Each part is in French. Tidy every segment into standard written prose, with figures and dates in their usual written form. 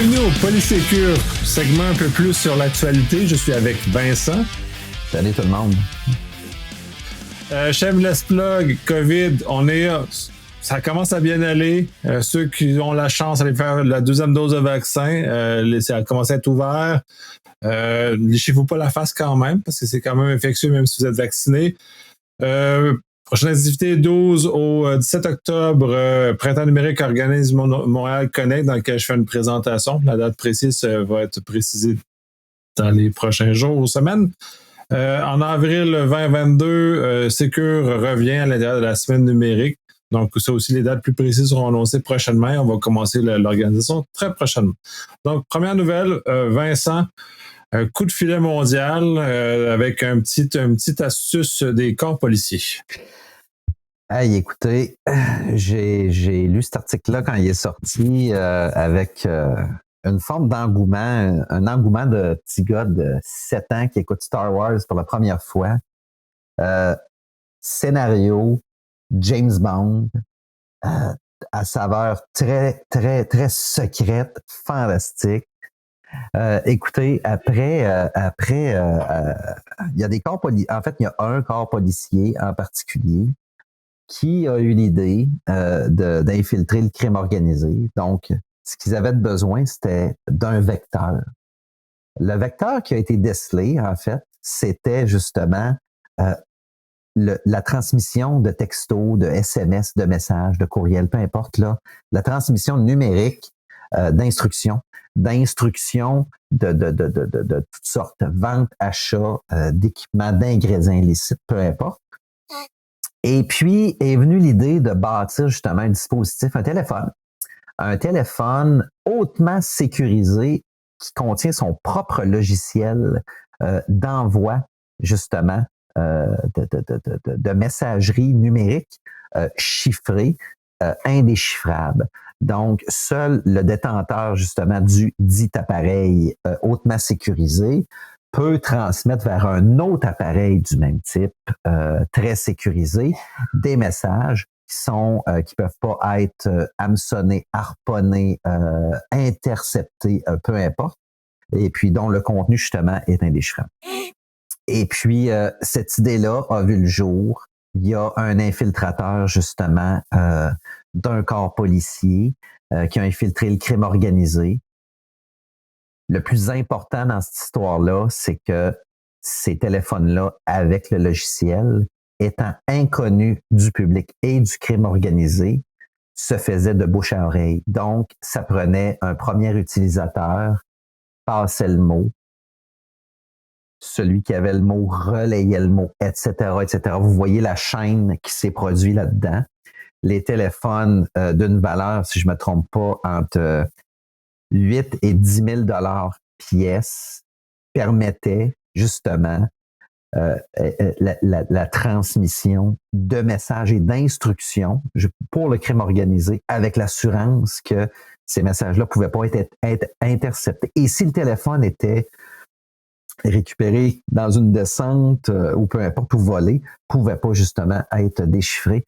Bienvenue au Polysécure, segment un peu plus sur l'actualité. Je suis avec Vincent. Salut tout le monde. Shameless plug, COVID, ça commence à bien aller. Ceux qui ont la chance d'aller faire la deuxième dose de vaccin, ça a commencé à être ouvert. Léchez-vous pas la face quand même, parce que c'est quand même infectieux même si vous êtes vacciné. Prochaine activité, 12 au 17 octobre, Printemps numérique organise Montréal Connect, dans lequel je fais une présentation. La date précise va être précisée dans les prochains jours ou semaines. En avril 2022, Secure revient à l'intérieur de la semaine numérique. Donc, ça aussi, les dates plus précises seront annoncées prochainement. On va commencer l'organisation très prochainement. Donc, première nouvelle, Vincent, un coup de filet mondial avec un petit astuce des corps policiers. Hey, écoutez, j'ai lu cet article-là quand il est sorti avec une forme d'engouement, un engouement de petit gars de 7 ans qui écoute Star Wars pour la première fois. Scénario, James Bond, à saveur très, très, très secrète, fantastique. Écoutez, après, il y a des corps policiers. En fait, il y a un corps policier en particulier qui a eu l'idée d'infiltrer le crime organisé. Donc, ce qu'ils avaient besoin, c'était d'un vecteur. Le vecteur qui a été décelé, en fait, c'était justement la transmission de textos, de SMS, de messages, de courriels, peu importe, là, la transmission numérique d'instructions de toutes sortes, vente, achat, d'équipements, d'ingrédients illicites, peu importe. Et puis est venue l'idée de bâtir justement un dispositif, un téléphone hautement sécurisé qui contient son propre logiciel d'envoi justement de messagerie numérique chiffrée, indéchiffrable. Donc, seul le détenteur justement du dit appareil hautement sécurisé peut transmettre vers un autre appareil du même type, très sécurisé, des messages qui peuvent pas être hameçonnés, harponnés, interceptés, peu importe, et puis dont le contenu justement est indéchiffrable. Et puis cette idée-là a vu le jour. Il y a un infiltrateur justement d'un corps policier qui a infiltré le crime organisé. Le plus important dans cette histoire-là, c'est que ces téléphones-là, avec le logiciel, étant inconnus du public et du crime organisé, se faisaient de bouche à oreille. Donc, ça prenait un premier utilisateur, passait le mot, celui qui avait le mot relayait le mot, etc., etc. Vous voyez la chaîne qui s'est produite là-dedans. Les téléphones d'une valeur, si je me trompe pas, entre 8 et 10 000 $ pièce permettait justement la transmission de messages et d'instructions pour le crime organisé avec l'assurance que ces messages-là ne pouvaient pas être interceptés. Et si le téléphone était récupéré dans une descente ou peu importe, ou volé, ne pouvait pas justement être déchiffré.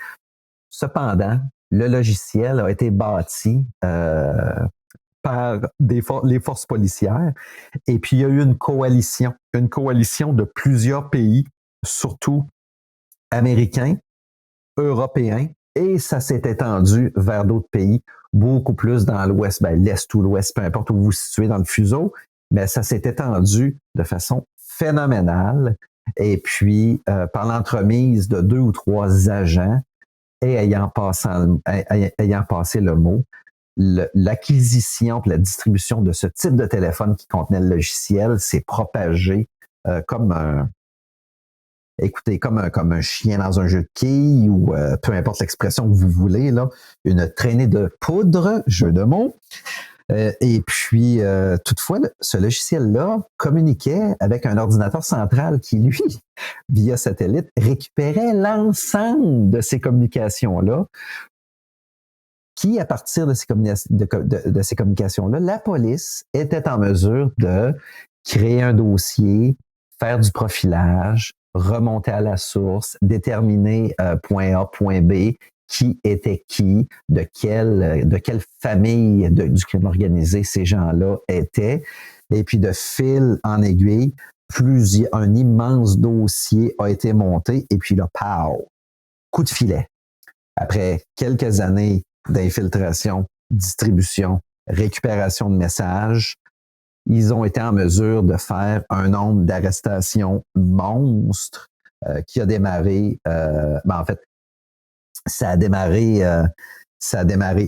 Cependant, le logiciel a été bâti par les forces policières. Et puis, il y a eu une coalition de plusieurs pays, surtout américains, européens, et ça s'est étendu vers d'autres pays, beaucoup plus dans l'ouest, l'est ou l'ouest, peu importe où vous vous situez dans le fuseau, mais ça s'est étendu de façon phénoménale. Et puis, par l'entremise de 2 ou 3 agents et ayant passé le mot, l'acquisition et la distribution de ce type de téléphone qui contenait le logiciel s'est propagée comme un chien dans un jeu de quilles ou peu importe l'expression que vous voulez, là, une traînée de poudre, jeu de mots. Et puis, toutefois, ce logiciel-là communiquait avec un ordinateur central qui, lui, via satellite, récupérait l'ensemble de ces communications-là, qui, à partir de ces communications-là, la police était en mesure de créer un dossier, faire du profilage, remonter à la source, déterminer point A, point B, qui était qui, de quelle famille du crime organisé ces gens-là étaient. Et puis de fil en aiguille, un immense dossier a été monté et puis là, pow, coup de filet. Après quelques années d'infiltration, distribution, récupération de messages, ils ont été en mesure de faire un nombre d'arrestations monstres qui a démarré, en fait, ça a démarré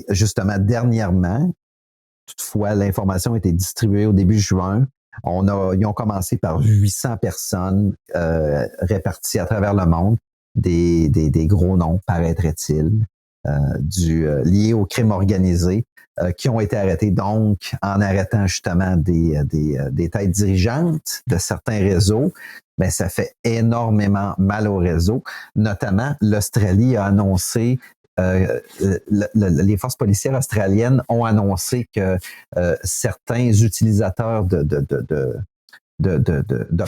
justement dernièrement. Toutefois, l'information a été distribuée au début juin. Ils ont commencé par 800 personnes réparties à travers le monde, des gros noms, paraîtrait-il, liés au crime organisé, qui ont été arrêtés. Donc, en arrêtant justement des têtes dirigeantes de certains réseaux, ben ça fait énormément mal au réseau. Notamment, l'Australie a annoncé les forces policières australiennes ont annoncé que certains utilisateurs de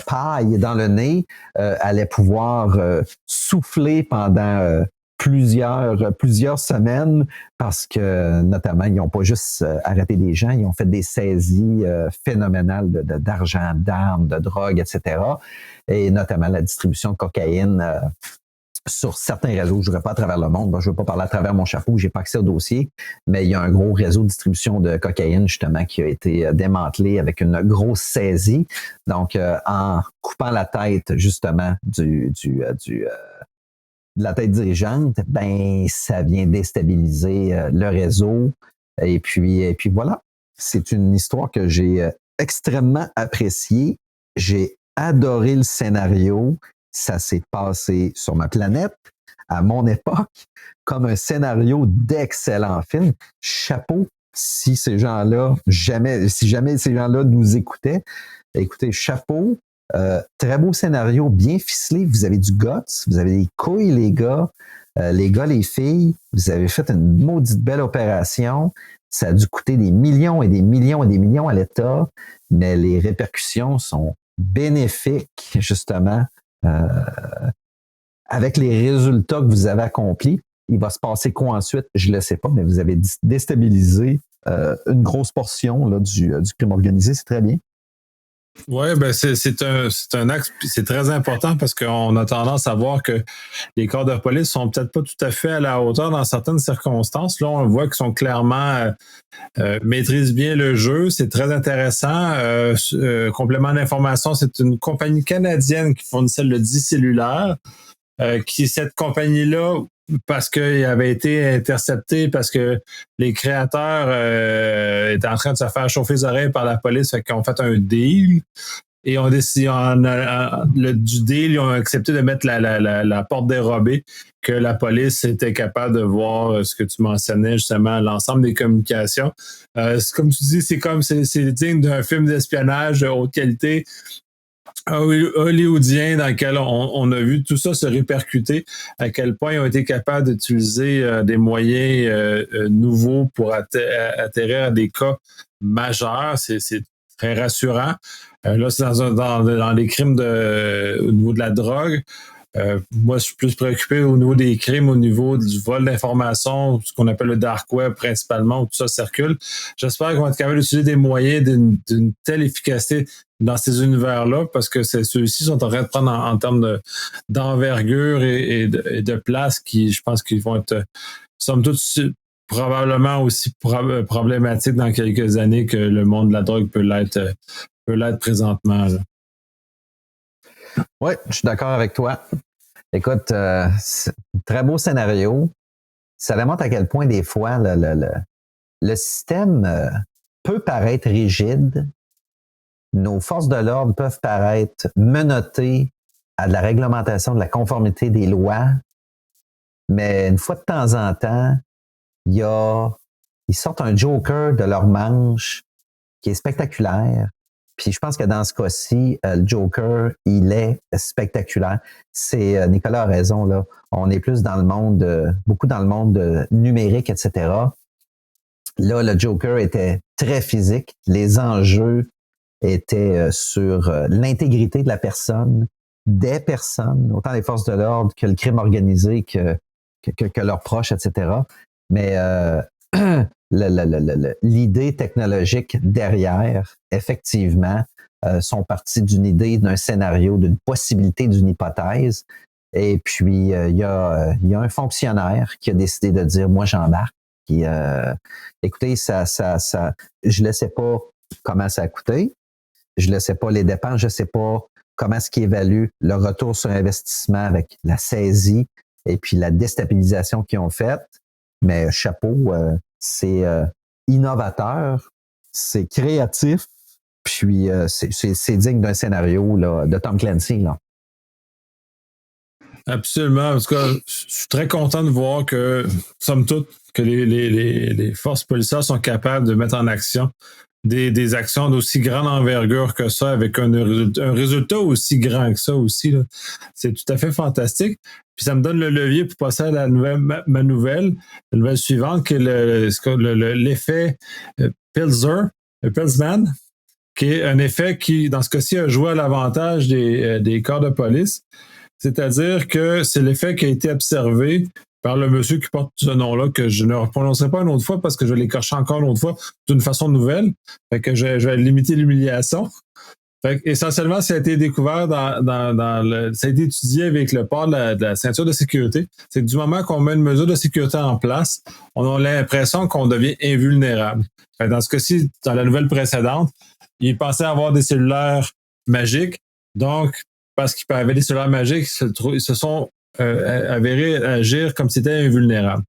paille dans le nez allaient pouvoir souffler pendant plusieurs semaines parce que, notamment, ils n'ont pas juste arrêté des gens, ils ont fait des saisies phénoménales d'argent, d'armes, de drogue, etc. Et notamment la distribution de cocaïne sur certains réseaux. Je ne vais pas à travers le monde. Je ne veux pas parler à travers mon chapeau. Je n'ai pas accès au dossier. Mais il y a un gros réseau de distribution de cocaïne, justement, qui a été démantelé avec une grosse saisie. Donc, en coupant la tête, justement, de la tête dirigeante, ben, ça vient déstabiliser le réseau. Et puis voilà. C'est une histoire que j'ai extrêmement appréciée. J'ai adoré le scénario. Ça s'est passé sur ma planète, à mon époque, comme un scénario d'excellent film. Chapeau si jamais ces gens-là nous écoutaient. Écoutez, chapeau, très beau scénario, bien ficelé. Vous avez du guts, vous avez des couilles, les gars, les filles. Vous avez fait une maudite belle opération. Ça a dû coûter des millions et des millions et des millions à l'État, mais les répercussions sont bénéfiques, justement. Avec les résultats que vous avez accomplis, il va se passer quoi ensuite? Je ne le sais pas, mais vous avez déstabilisé une grosse portion là, du crime organisé. C'est très bien. Oui, ben c'est un axe, c'est très important parce qu'on a tendance à voir que les corps de police sont peut-être pas tout à fait à la hauteur dans certaines circonstances. Là, on voit qu'ils sont clairement maîtrisent bien le jeu. C'est très intéressant. Complément d'information, c'est une compagnie canadienne qui fournissait le dit cellulaire. Cette compagnie-là, parce qu'il avait été intercepté, parce que les créateurs étaient en train de se faire chauffer les oreilles par la police, fait qu'ils ont fait un deal. Et on décide, du deal, ils ont accepté de mettre la porte dérobée, que la police était capable de voir ce que tu mentionnais, justement, l'ensemble des communications. Comme tu dis, c'est digne d'un film d'espionnage de haute qualité hollywoodien dans lequel on a vu tout ça se répercuter, à quel point ils ont été capables d'utiliser des moyens nouveaux pour atterrir à des cas majeurs. C'est très rassurant. Là, c'est dans les crimes au niveau de la drogue. Moi, je suis plus préoccupé au niveau des crimes, au niveau du vol d'informations, ce qu'on appelle le dark web principalement, où tout ça circule. J'espère qu'on va être capable d'utiliser des moyens d'une telle efficacité dans ces univers-là, parce que ceux-ci sont en train de prendre en termes d'envergure et de place qui, je pense qu'ils vont être, somme toute, probablement aussi problématiques dans quelques années que le monde de la drogue peut l'être présentement. Là. Oui, je suis d'accord avec toi. Écoute, c'est un très beau scénario. Ça démontre à quel point des fois le système peut paraître rigide. Nos forces de l'ordre peuvent paraître menottées à de la réglementation, de la conformité des lois. Mais une fois de temps en temps, ils sortent un joker de leur manche qui est spectaculaire. Puis je pense que dans ce cas-ci, le Joker, il est spectaculaire. Nicolas a raison, là. On est plus dans le monde, beaucoup dans le monde numérique, etc. Là, le Joker était très physique. Les enjeux étaient sur l'intégrité de la personne, des personnes, autant les forces de l'ordre que le crime organisé, que que leurs proches, etc. Mais l'idée technologique derrière, effectivement, sont partis d'une idée, d'un scénario, d'une possibilité, d'une hypothèse. Et puis, il y a un fonctionnaire qui a décidé de dire, moi, j'embarque. Puis, écoutez, je ne sais pas comment ça a coûté. Je ne sais pas les dépenses. Je ne sais pas comment est-ce qu'ils évaluent le retour sur investissement avec la saisie et puis la déstabilisation qu'ils ont faite. Mais chapeau, c'est innovateur, c'est créatif, puis c'est digne d'un scénario là, de Tom Clancy. Là. Absolument. En tout cas, je suis très content de voir que, somme toute, que les forces policières sont capables de mettre en action des actions d'aussi grande envergure que ça, avec un résultat aussi grand que ça aussi. Là. C'est tout à fait fantastique. Puis ça me donne le levier pour passer à ma nouvelle, la nouvelle suivante, qui est l'effet Pilsman, qui est un effet qui, dans ce cas-ci, a joué à l'avantage des corps de police. C'est-à-dire que c'est l'effet qui a été observé par le monsieur qui porte ce nom-là, que je ne prononcerai pas une autre fois parce que je vais l'écorcher encore une autre fois d'une façon nouvelle. Fait que je vais limiter l'humiliation. Fait que, essentiellement, ça a été découvert ça a été étudié avec le port de la ceinture de sécurité. C'est que du moment qu'on met une mesure de sécurité en place, on a l'impression qu'on devient invulnérable. Fait que dans ce cas-ci, dans la nouvelle précédente, il pensait avoir des cellulaires magiques. Donc, parce qu'ils avaient des cellulaires magiques, ils se sont avérés agir comme si c'était invulnérable.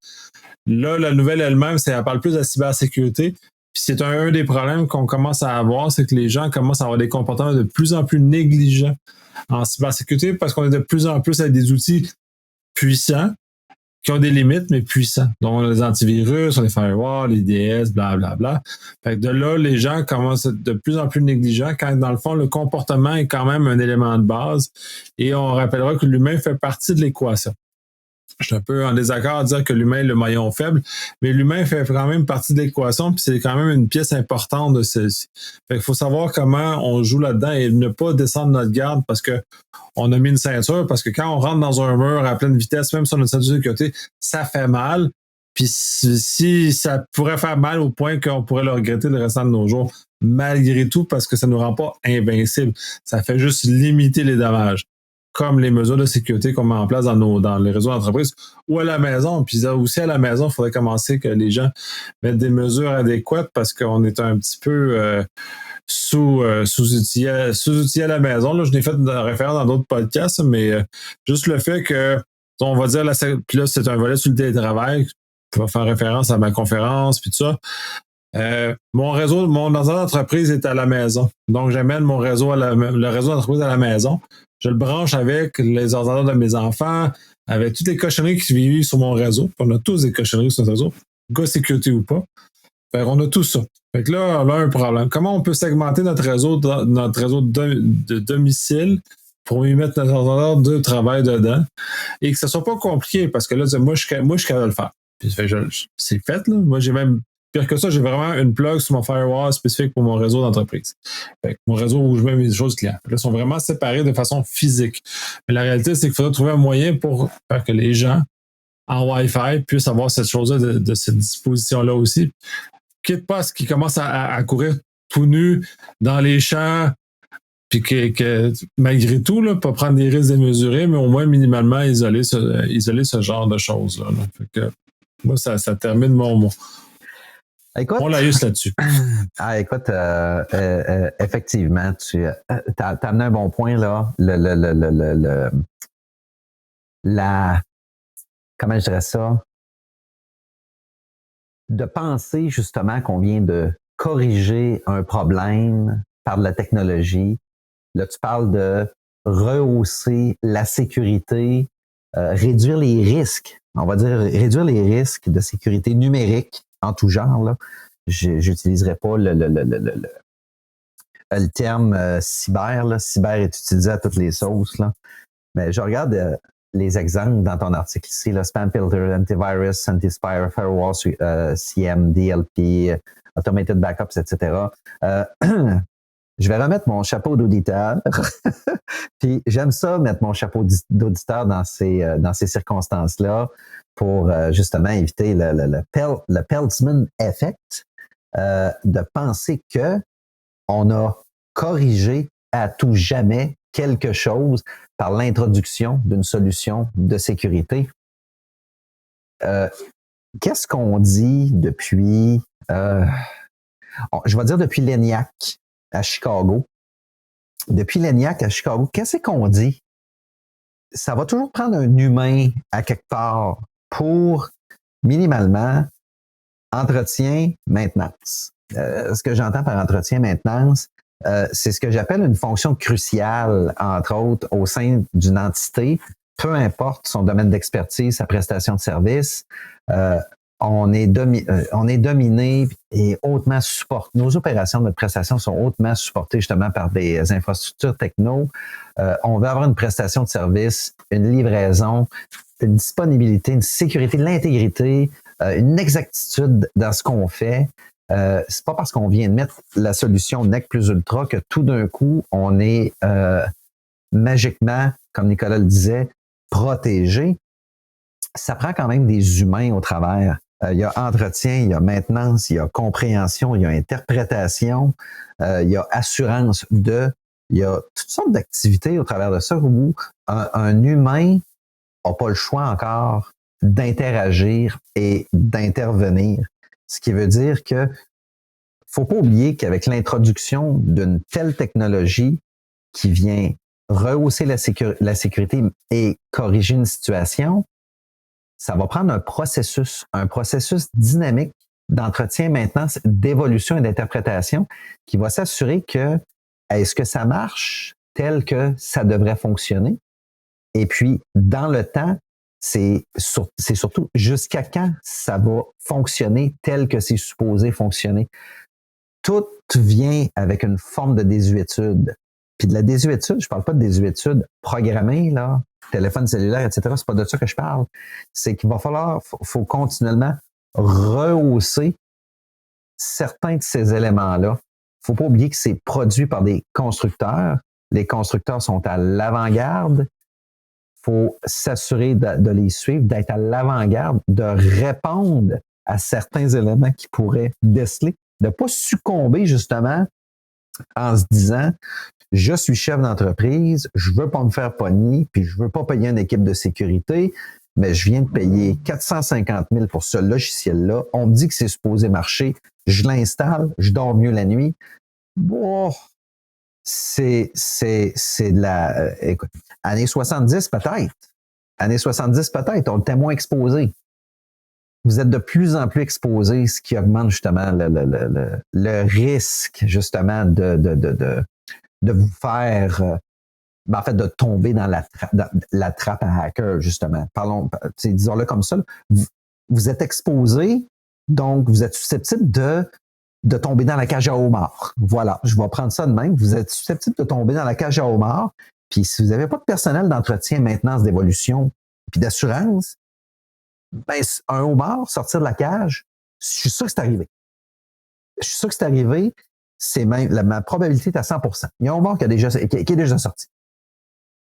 Là, la nouvelle elle-même, elle parle plus de la cybersécurité. Puis c'est un des problèmes qu'on commence à avoir, c'est que les gens commencent à avoir des comportements de plus en plus négligents en cybersécurité parce qu'on est de plus en plus avec des outils puissants qui ont des limites, mais puissants. Donc, les antivirus, les firewalls, les IDS, blablabla. Fait que de là, les gens commencent à être de plus en plus négligents quand, dans le fond, le comportement est quand même un élément de base. Et on rappellera que l'humain fait partie de l'équation. Je suis un peu en désaccord à dire que l'humain est le maillon faible, mais l'humain fait quand même partie de l'équation, puis c'est quand même une pièce importante de celle-ci. Fait qu'il faut savoir comment on joue là-dedans et ne pas descendre notre garde parce que on a mis une ceinture, parce que quand on rentre dans un mur à pleine vitesse, même sur notre ceinture de sécurité, ça fait mal. Puis si ça pourrait faire mal au point qu'on pourrait le regretter le restant de nos jours, malgré tout, parce que ça ne nous rend pas invincibles. Ça fait juste limiter les dommages, comme les mesures de sécurité qu'on met en place dans les réseaux d'entreprise ou à la maison. Puis aussi à la maison, il faudrait commencer que les gens mettent des mesures adéquates parce qu'on est un petit peu sous-outillé à la maison. Là, je n'ai fait une référence dans d'autres podcasts, mais juste le fait que, on va dire, puis là, c'est un volet sur le télétravail, qui va faire référence à ma conférence, puis tout ça. Mon réseau, mon ordinateur d'entreprise est à la maison. Donc, j'amène le réseau d'entreprise à la maison. Je le branche avec les ordinateurs de mes enfants, avec toutes les cochonneries qui vivent sur mon réseau. On a tous des cochonneries sur notre réseau, gars sécurité ou pas. Fait on a tout ça. Fait que là, on a un problème. Comment on peut segmenter notre réseau de domicile pour y mettre notre ordinateur de travail dedans et que ce soit pas compliqué parce que là, moi, je suis capable de le faire. Puis, c'est fait, là. Moi, j'ai même pire que ça, j'ai vraiment une plug sur mon firewall spécifique pour mon réseau d'entreprise. Fait que mon réseau où je mets mes choses clients. Là, ils sont vraiment séparés de façon physique. Mais la réalité, c'est qu'il faudrait trouver un moyen pour faire que les gens en Wi-Fi puissent avoir cette chose-là de cette disposition-là aussi. Quitte pas à ce qu'ils commencent à courir tout nus dans les champs, puis que malgré tout, là, pas prendre des risques démesurés, mais au moins minimalement isoler ce genre de choses-là. Là. Fait que moi, ça termine mon laïus là-dessus. Ah, écoute, effectivement, tu as amené un bon point, là. Comment je dirais ça? De penser justement qu'on vient de corriger un problème par de la technologie. Là, tu parles de rehausser la sécurité, réduire les risques. On va dire réduire les risques de sécurité numérique en tout genre. Là. J'utiliserai pas le terme cyber. Là. Cyber est utilisé à toutes les sauces. Là. Mais je regarde les exemples dans ton article ici, là, Spam Filter, Antivirus, Anti-Spire, Firewall, CM, DLP, Automated Backups, etc. je vais remettre mon chapeau d'auditeur. Puis j'aime ça, mettre mon chapeau d'auditeur dans ces circonstances-là pour justement éviter le Peltzman effect, de penser que on a corrigé à tout jamais quelque chose par l'introduction d'une solution de sécurité. Qu'est-ce qu'on dit depuis, je vais dire depuis l'ENIAC à Chicago. Depuis l'ENIAC à Chicago, qu'est-ce qu'on dit? Ça va toujours prendre un humain à quelque part pour, minimalement, entretien, maintenance. Ce que j'entends par entretien, maintenance, c'est ce que j'appelle une fonction cruciale, entre autres, au sein d'une entité, peu importe son domaine d'expertise, sa prestation de service. On est dominé et hautement supporté. Nos opérations de prestation sont hautement supportées justement par des infrastructures techno. On veut avoir une prestation de service, une livraison, une disponibilité, une sécurité, de l'intégrité, une exactitude dans ce qu'on fait. C'est pas parce qu'on vient de mettre la solution NEC plus ultra que tout d'un coup, on est magiquement, comme Nicolas le disait, protégé. Ça prend quand même des humains au travers. Il y a entretien, il y a maintenance, il y a compréhension, il y a interprétation, il y a assurance il y a toutes sortes d'activités au travers de ça où un humain n'a pas le choix encore d'interagir et d'intervenir. Ce qui veut dire que faut pas oublier qu'avec l'introduction d'une telle technologie qui vient rehausser la sécurité et corriger une situation, ça va prendre un processus dynamique d'entretien, maintenance, d'évolution et d'interprétation qui va s'assurer que est-ce que ça marche tel que ça devrait fonctionner? Et puis, dans le temps, c'est surtout jusqu'à quand ça va fonctionner tel que c'est supposé fonctionner. Tout vient avec une forme de désuétude. Puis de la désuétude, je parle pas de désuétude programmée, là, téléphone cellulaire, etc. C'est pas de ça que je parle. C'est qu'il faut continuellement rehausser certains de ces éléments-là. Faut pas oublier que c'est produit par des constructeurs. Les constructeurs sont à l'avant-garde. Faut s'assurer de les suivre, d'être à l'avant-garde, de répondre à certains éléments qui pourraient déceler, de pas succomber justement en se disant je suis chef d'entreprise, je veux pas me faire pogner, puis je veux pas payer une équipe de sécurité, mais je viens de payer 450 000 pour ce logiciel-là. On me dit que c'est supposé marcher, je l'installe, je dors mieux la nuit. Bon, c'est de la... écoute, années 70 peut-être. Années 70 peut-être, on était moins exposé. Vous êtes de plus en plus exposé, ce qui augmente justement le risque justement de vous faire, en fait, de tomber dans la trappe à hacker, justement. Disons-le comme ça. Vous êtes exposé, donc vous êtes susceptible de tomber dans la cage à homard. Voilà, je vais prendre ça de même. Vous êtes susceptible de tomber dans la cage à homard. Puis si vous n'avez pas de personnel d'entretien, maintenance, d'évolution, puis d'assurance, ben, un homard, sortir de la cage, je suis sûr que c'est arrivé. Je suis sûr que c'est arrivé. C'est même, ma probabilité est à 100%. Il y a un homard qui est déjà sorti.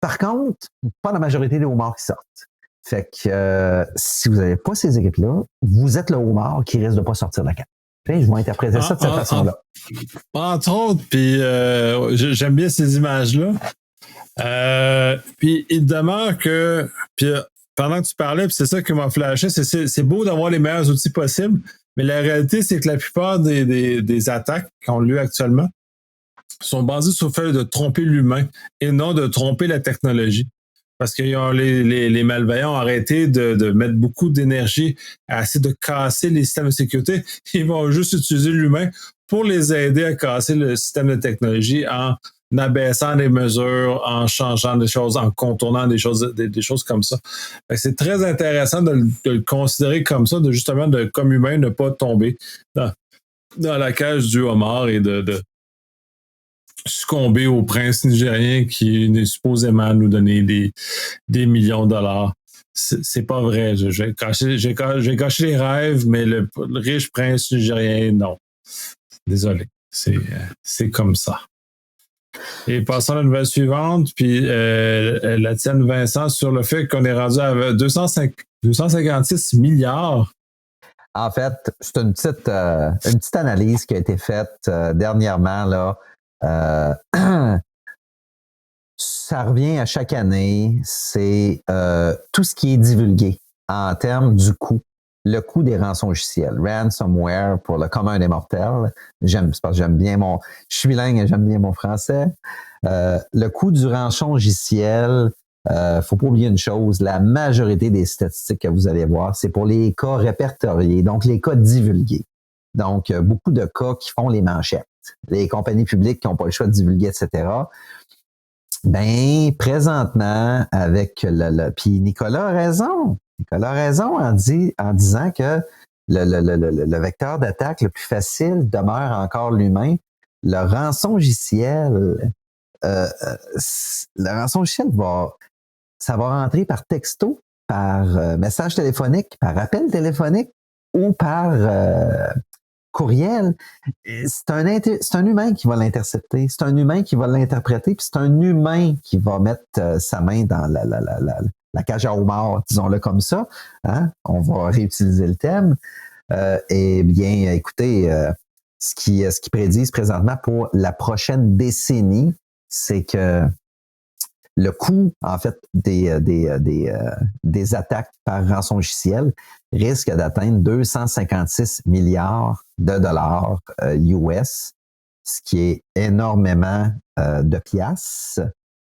Par contre, pas la majorité des homards qui sortent. Fait que si vous n'avez pas ces équipes-là, vous êtes le homard qui risque de pas sortir de la cage. Puis, je vais interpréter ça de cette façon-là. Entre autres, puis j'aime bien ces images-là. Puis il demeure que... Puis, pendant que tu parlais, puis c'est ça qui m'a flashé, c'est beau d'avoir les meilleurs outils possibles, mais la réalité, c'est que la plupart des attaques qui ont lieu actuellement sont basées sur le fait de tromper l'humain et non de tromper la technologie. Parce que les malveillants ont arrêté de mettre beaucoup d'énergie à essayer de casser les systèmes de sécurité. Ils vont juste utiliser l'humain pour les aider à casser le système de technologie en abaissant des mesures, en changeant des choses, en contournant des choses comme ça. C'est très intéressant de le considérer comme ça, comme humain, ne pas tomber dans la cage du homard et de succomber au prince nigérien qui est supposément nous donner des millions de dollars. C'est pas vrai. J'ai gâché les rêves, mais le riche prince nigérien, non. Désolé. C'est comme ça. Et passons à la nouvelle suivante, puis la tienne, Vincent, sur le fait qu'on est rendu à 256 milliards. En fait, c'est une petite analyse qui a été faite dernièrement, là. Ça revient à chaque année, c'est tout ce qui est divulgué en termes du coût. Le coût des rançongiciels, ransomware pour le commun des mortels. C'est parce que je suis bilingue et j'aime bien mon français. Le coût du rançongiciel, faut pas oublier une chose, la majorité des statistiques que vous allez voir, c'est pour les cas répertoriés, donc les cas divulgués. Donc, beaucoup de cas qui font les manchettes. Les compagnies publiques qui n'ont pas le choix de divulguer, etc. Ben, présentement, avec puis Nicolas a raison. Nicolas a raison en disant que le vecteur d'attaque le plus facile demeure encore l'humain. Le rançongiciel, ça va rentrer par texto, par message téléphonique, par appel téléphonique ou par courriel. C'est un humain qui va l'intercepter, c'est un humain qui va l'interpréter, puis c'est un humain qui va mettre sa main dans la cage à homard, disons-le comme ça. Hein? On va réutiliser le thème. Eh bien, écoutez, ce qui prédisent présentement pour la prochaine décennie, c'est que le coût, en fait, des attaques par rançongiciel risque d'atteindre 256 milliards de dollars US, ce qui est énormément de piastres.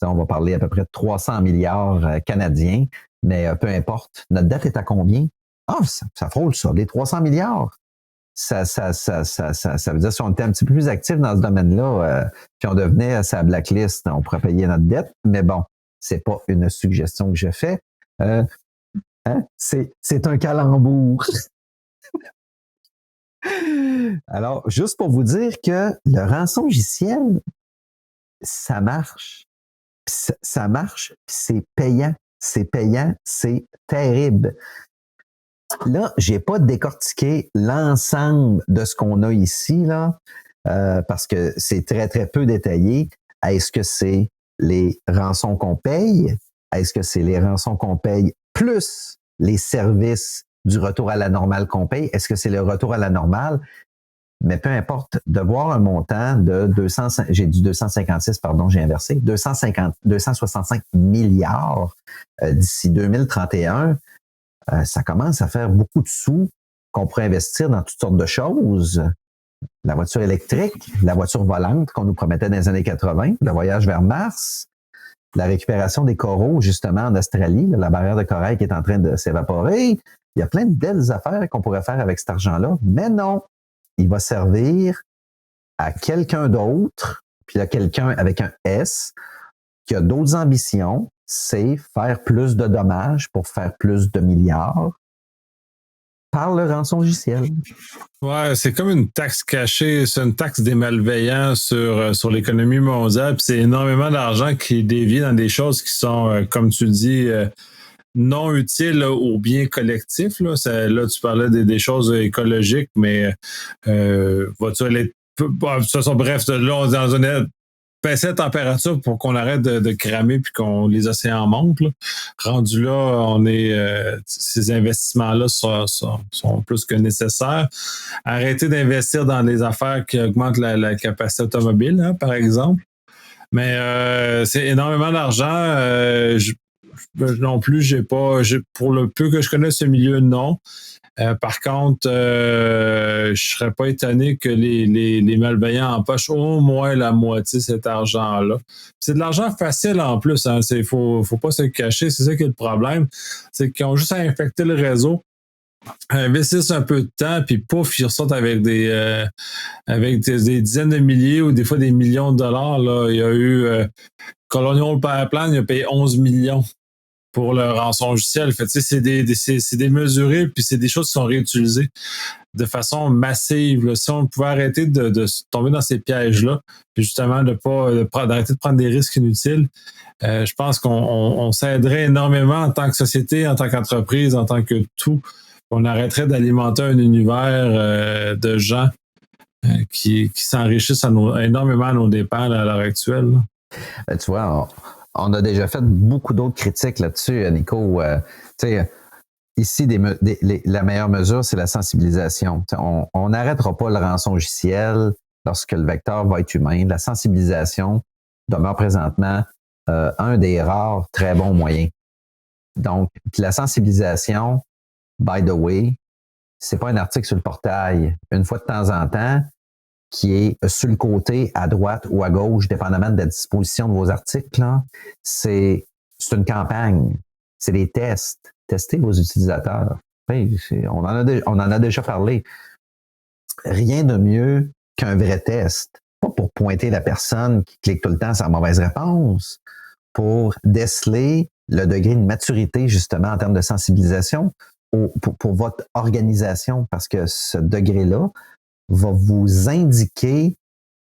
On va parler à peu près de 300 milliards canadiens, mais peu importe. Notre dette est à combien? Ah, ça frôle ça, les 300 milliards. Ça veut dire si on était un petit peu plus actif dans ce domaine-là, puis on devenait à sa blacklist, on pourrait payer notre dette. Mais bon, c'est pas une suggestion que je fais. C'est un calembour. Alors, juste pour vous dire que le rançongiciel, ça marche. Ça marche, puis c'est payant. C'est payant, c'est terrible. Là, j'ai pas décortiqué l'ensemble de ce qu'on a ici, là, parce que c'est très, très peu détaillé. Est-ce que c'est les rançons qu'on paye? Est-ce que c'est les rançons qu'on paye plus les services du retour à la normale qu'on paye? Est-ce que c'est le retour à la normale? Mais peu importe, de voir un montant de 256, pardon, j'ai inversé, 265 milliards d'ici 2031, ça commence à faire beaucoup de sous qu'on pourrait investir dans toutes sortes de choses. La voiture électrique, la voiture volante qu'on nous promettait dans les années 80, le voyage vers Mars, la récupération des coraux, justement, en Australie, la barrière de corail qui est en train de s'évaporer. Il y a plein de belles affaires qu'on pourrait faire avec cet argent-là, mais non, il va servir à quelqu'un d'autre, puis à quelqu'un avec un S, qui a d'autres ambitions, c'est faire plus de dommages pour faire plus de milliards par le rançongiciel. Ouais, c'est comme une taxe cachée, c'est une taxe des malveillants sur l'économie mondiale, puis c'est énormément d'argent qui dévie dans des choses qui sont, comme tu dis, non utiles là, au bien collectif. Là, tu parlais des choses écologiques, mais voiture électrique, bref, là, on est dans une baisser la température pour qu'on arrête de cramer puis qu'on les océans montent. Là. Rendu là, on est ces investissements-là sont plus que nécessaires. Arrêter d'investir dans des affaires qui augmentent la capacité automobile, hein, par exemple. Mais c'est énormément d'argent. Non plus, pour le peu que je connais ce milieu, non. Par contre, je serais pas étonné que les malveillants empochent au moins la moitié de cet argent-là. C'est de l'argent facile en plus. Hein. Faut pas se cacher. C'est ça qui est le problème. C'est qu'ils ont juste à infecter le réseau, investissent un peu de temps, puis pouf, ils ressortent avec des dizaines de milliers ou des fois des millions de dollars. Là. Il y a eu Colonial Pipeline, il a payé 11 millions pour le rançongiciel. Fait, c'est démesuré, puis c'est des choses qui sont réutilisées de façon massive. Là. Si on pouvait arrêter de tomber dans ces pièges-là, puis justement d'arrêter de prendre des risques inutiles, je pense qu'on s'aiderait énormément en tant que société, en tant qu'entreprise, en tant que tout. On arrêterait d'alimenter un univers de gens qui s'enrichissent énormément à nos dépens là, à l'heure actuelle. Tu vois, on a déjà fait beaucoup d'autres critiques là-dessus, Nico. Tu sais, ici, la meilleure mesure, c'est la sensibilisation. On n'arrêtera pas le rançongiciel lorsque le vecteur va être humain. La sensibilisation demeure présentement un des rares très bons moyens. Donc, la sensibilisation, by the way, c'est pas un article sur le portail une fois de temps en temps qui est sur le côté, à droite ou à gauche, dépendamment de la disposition de vos articles. Là. C'est une campagne. C'est des tests. Testez vos utilisateurs. Oui, on en a déjà parlé. Rien de mieux qu'un vrai test. Pas pour pointer la personne qui clique tout le temps sur la mauvaise réponse, pour déceler le degré de maturité, justement, en termes de sensibilisation pour votre organisation, parce que ce degré-là va vous indiquer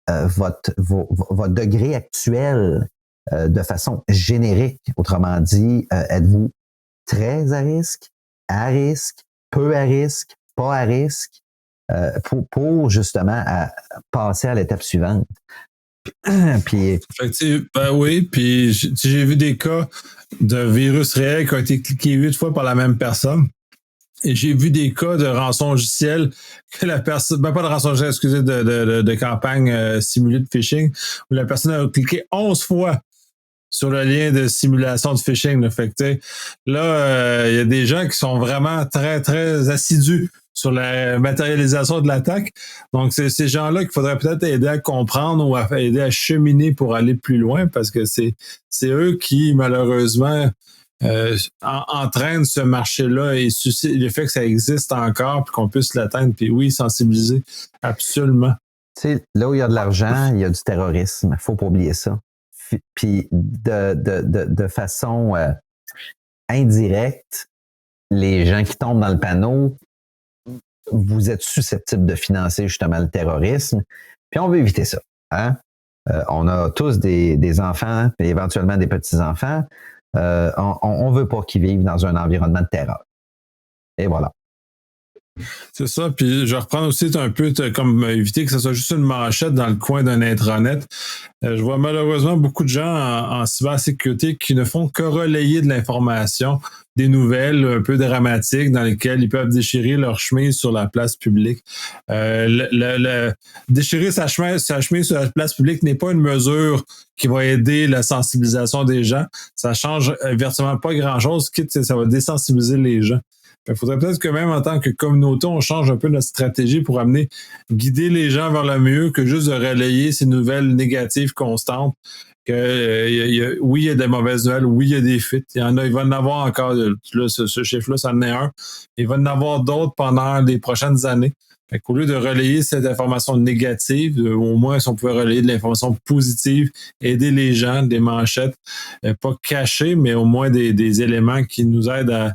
votre degré actuel de façon générique. Autrement dit, êtes-vous très à risque, peu à risque, pas à risque, pour justement passer à l'étape suivante. Puis, oui, puis j'ai vu des cas de virus réel qui ont été cliqués 8 fois par la même personne. Et j'ai vu des cas de rançongiciel que la personne, pas de rançongiciel, excusez, de campagne simulée de phishing, où la personne a cliqué 11 fois sur le lien de simulation de phishing. Là, fait que, là, il y a des gens qui sont vraiment très, très assidus sur la matérialisation de l'attaque. Donc, c'est ces gens-là qu'il faudrait peut-être aider à comprendre ou à aider à cheminer pour aller plus loin, parce que c'est eux qui, malheureusement, entraînent ce marché-là et suscitent le fait que ça existe encore puis qu'on puisse l'atteindre. Puis oui, sensibiliser, absolument. Tu sais, là où il y a de l'argent, il y a du terrorisme. Il faut pas oublier ça. Puis de façon indirecte, les gens qui tombent dans le panneau, vous êtes susceptibles de financer justement le terrorisme. Puis on veut éviter ça. Hein? On a tous des enfants et éventuellement des petits-enfants. On veut pas qu'ils vivent dans un environnement de terreur. Et voilà. C'est ça, puis je reprends aussi un peu comme éviter que ce soit juste une manchette dans le coin d'un intranet. Je vois malheureusement beaucoup de gens en cybersécurité qui ne font que relayer de l'information, des nouvelles un peu dramatiques dans lesquelles ils peuvent déchirer leur chemise sur la place publique. Déchirer sa chemise sur la place publique n'est pas une mesure qui va aider la sensibilisation des gens. Ça change virtuellement pas grand-chose, quitte ça va désensibiliser les gens. Il faudrait peut-être que même en tant que communauté, on change un peu notre stratégie pour guider les gens vers le mieux que juste de relayer ces nouvelles négatives constantes. Oui, il y a des mauvaises nouvelles, oui, il y a des fuites. Il va y en avoir encore, là, ce chiffre-là, ça en est un. Il va y en avoir d'autres pendant les prochaines années. Au lieu de relayer cette information négative, au moins, si on pouvait relayer de l'information positive, aider les gens, des manchettes, pas cachées, mais au moins des éléments qui nous aident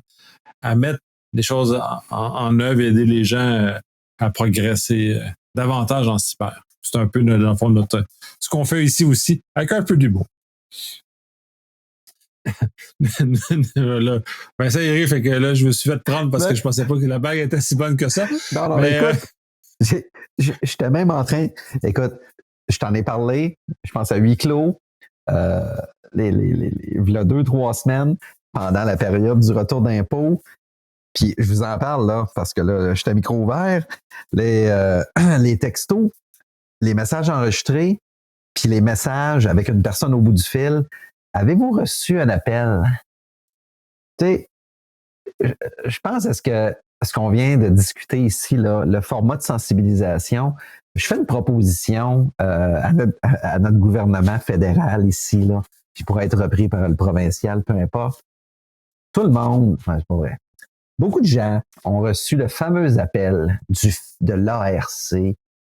à mettre des choses en œuvre et aider les gens à progresser davantage en cyber. C'est un peu, dans le fond, ce qu'on fait ici aussi, avec un peu d'humour. Là, ben ça y est, fait que là, je me suis fait prendre parce que je pensais pas que la bague était si bonne que ça. Non, mais écoute, j'étais même en train... Écoute, je t'en ai parlé, je pense à huis clos, il y a 2-3 semaines, pendant la période du retour d'impôt. Puis je vous en parle là, parce que là, je suis à micro ouvert, les textos, les messages enregistrés, puis les messages avec une personne au bout du fil. Avez-vous reçu un appel? Tu sais, je pense à ce qu'on vient de discuter ici, là, le format de sensibilisation. Je fais une proposition à notre gouvernement fédéral ici, là, qui pourrait être repris par le provincial, peu importe. Tout le monde, enfin, c'est pas vrai. Beaucoup de gens ont reçu le fameux appel de l'ARC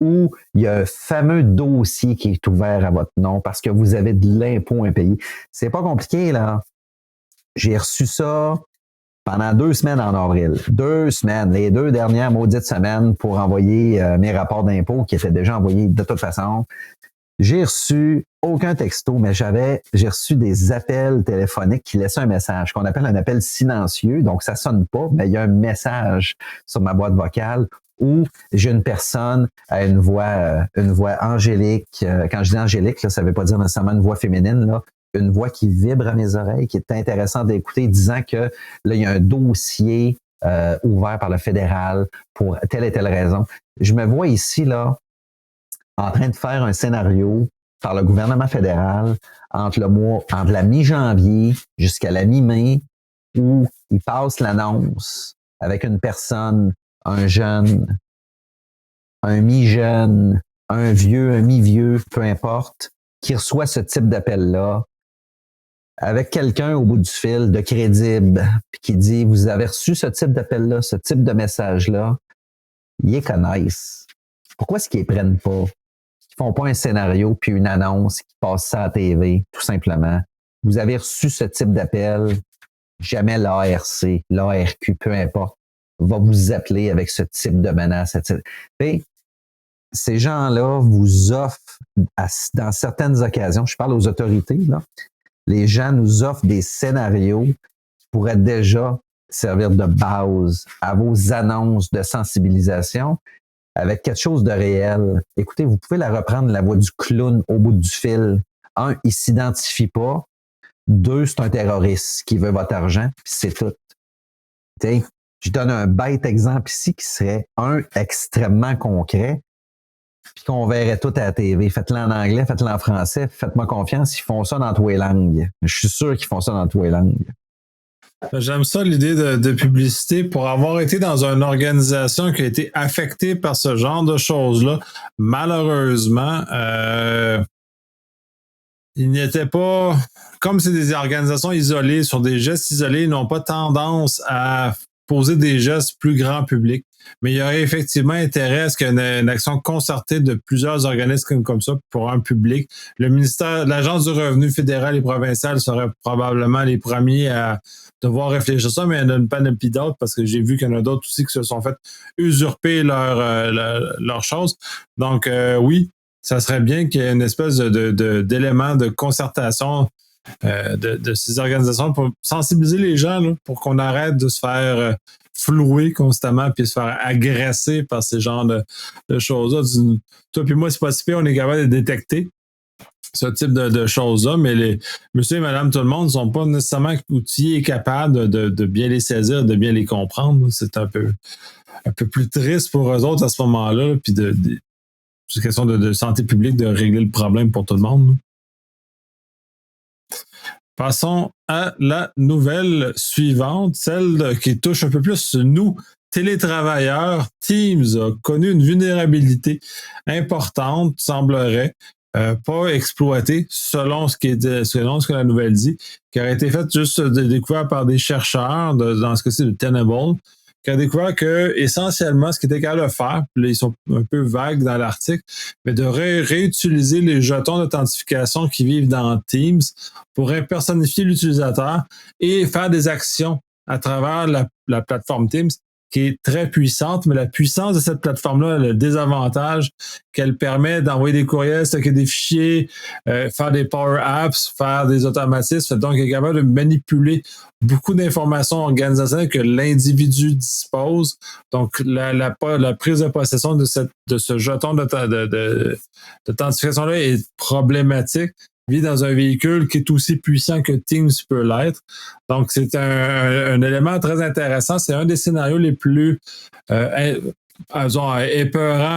où il y a un fameux dossier qui est ouvert à votre nom parce que vous avez de l'impôt impayé. C'est pas compliqué, là. J'ai reçu ça pendant 2 semaines en avril. 2 semaines, les 2 dernières maudites semaines pour envoyer mes rapports d'impôt qui étaient déjà envoyés de toute façon. J'ai reçu aucun texto, mais j'ai reçu des appels téléphoniques qui laissaient un message, qu'on appelle un appel silencieux. Donc, ça sonne pas, mais il y a un message sur ma boîte vocale Ou j'ai une personne à une voix angélique. Quand je dis angélique, là, ça ne veut pas dire nécessairement une voix féminine, là. Une voix qui vibre à mes oreilles, qui est intéressante d'écouter, disant que là, il y a un dossier ouvert par le fédéral pour telle et telle raison. Je me vois ici, là, en train de faire un scénario par le gouvernement fédéral entre la mi-janvier jusqu'à la mi-mai, où il passe l'annonce avec une personne, un jeune, un mi-jeune, un vieux, un mi-vieux, peu importe, qui reçoit ce type d'appel-là, avec quelqu'un au bout du fil de crédible, puis qui dit, vous avez reçu ce type d'appel-là, ce type de message-là, ils les connaissent. Pourquoi est-ce qu'ils les prennent pas? Ils font pas un scénario puis une annonce qui passe ça à la TV, tout simplement. Vous avez reçu ce type d'appel, jamais l'ARC, l'ARQ, peu importe, va vous appeler avec ce type de menace. Et ces gens-là vous offrent, dans certaines occasions, je parle aux autorités, là, les gens nous offrent des scénarios qui pourraient déjà servir de base à vos annonces de sensibilisation avec quelque chose de réel. Écoutez, vous pouvez la reprendre, la voix du clown au bout du fil. Un, il s'identifie pas. Deux, c'est un terroriste qui veut votre argent, puis c'est tout. T'sais, je donne un bête exemple ici qui serait un extrêmement concret, puis qu'on verrait tout à la TV. Faites-le en anglais, faites-le en français, faites-moi confiance, ils font ça dans tous les langues. Je suis sûr qu'ils font ça dans tous les langues. J'aime ça, l'idée de publicité. Pour avoir été dans une organisation qui a été affectée par ce genre de choses-là, malheureusement, il n'était pas... Comme c'est des organisations isolées, sur des gestes isolés, ils n'ont pas tendance à poser des gestes plus grand public. Mais il y aurait effectivement intérêt à ce qu'il y ait une action concertée de plusieurs organismes comme ça pour un public. Le ministère, l'Agence du revenu fédéral et provincial seraient probablement les premiers à devoir réfléchir à ça, mais il y en a une panoplie d'autres parce que j'ai vu qu'il y en a d'autres aussi qui se sont fait usurper leur chose. Donc, oui, ça serait bien qu'il y ait une espèce d'élément de concertation de ces organisations pour sensibiliser les gens là, pour qu'on arrête de se faire flouer constamment puis se faire agresser par ces genres de choses-là. Toi puis moi, c'est pas si pire, on est capable de détecter ce type de choses-là, mais les monsieur et madame tout le monde ne sont pas nécessairement outillés et capables de bien les saisir, de bien les comprendre. C'est un peu plus triste pour eux autres à ce moment-là, puis c'est une question de santé publique de régler le problème pour tout le monde. Passons à la nouvelle suivante, celle qui touche un peu plus nous, télétravailleurs. Teams a connu une vulnérabilité importante, semblerait, pas exploitée, selon ce que la nouvelle dit, qui aurait été faite juste découvert par des chercheurs, dans ce cas-ci de Tenable, qui a découvert que, essentiellement, ce qu'ils étaient capables de faire, puis là, ils sont un peu vagues dans l'article, mais de réutiliser les jetons d'authentification qui vivent dans Teams pour impersonnifier l'utilisateur et faire des actions à travers la plateforme Teams qui est très puissante, mais la puissance de cette plateforme-là, le désavantage qu'elle permet d'envoyer des courriels, stocker des fichiers, faire des Power Apps, faire des automatismes, donc elle est capable de manipuler beaucoup d'informations organisationnelles que l'individu dispose. Donc, la prise de possession de ce jeton d'authentification-là est problématique. Vit dans un véhicule qui est aussi puissant que Teams peut l'être. Donc, c'est un élément très intéressant. C'est un des scénarios les plus épeurants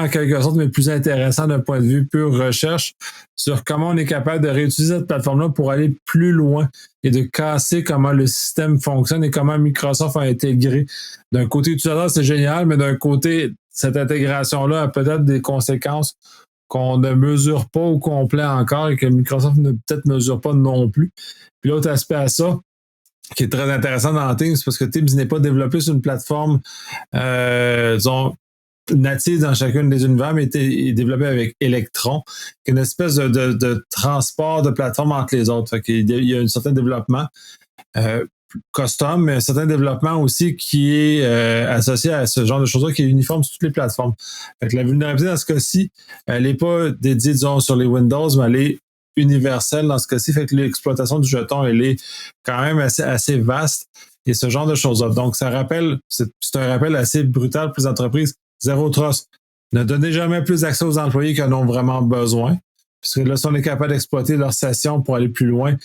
en quelque sorte, mais plus intéressant d'un point de vue pure recherche sur comment on est capable de réutiliser cette plateforme-là pour aller plus loin et de casser comment le système fonctionne et comment Microsoft a intégré. D'un côté utilisateur, c'est génial, mais d'un côté, cette intégration-là a peut-être des conséquences qu'on ne mesure pas au complet encore et que Microsoft ne peut-être mesure pas non plus. Puis l'autre aspect à ça, qui est très intéressant dans Teams, parce que Teams n'est pas développé sur une plateforme, disons, native dans chacune des univers, mais est développé avec Electron, qui est une espèce de transport de plateforme entre les autres. Fait qu'il y a un certain développement custom, mais un certain développement aussi qui est associé à ce genre de choses-là, qui est uniforme sur toutes les plateformes. Fait que la vulnérabilité dans ce cas-ci, elle n'est pas dédiée, disons, sur les Windows, mais elle est universelle dans ce cas-ci. Fait que l'exploitation du jeton, elle est quand même assez vaste et ce genre de choses-là. Donc, ça rappelle, c'est un rappel assez brutal pour les entreprises Zéro trust. Ne donnez jamais plus d'accès aux employés qui en ont vraiment besoin. Puisque là, si on est capable d'exploiter leur session pour aller plus loin,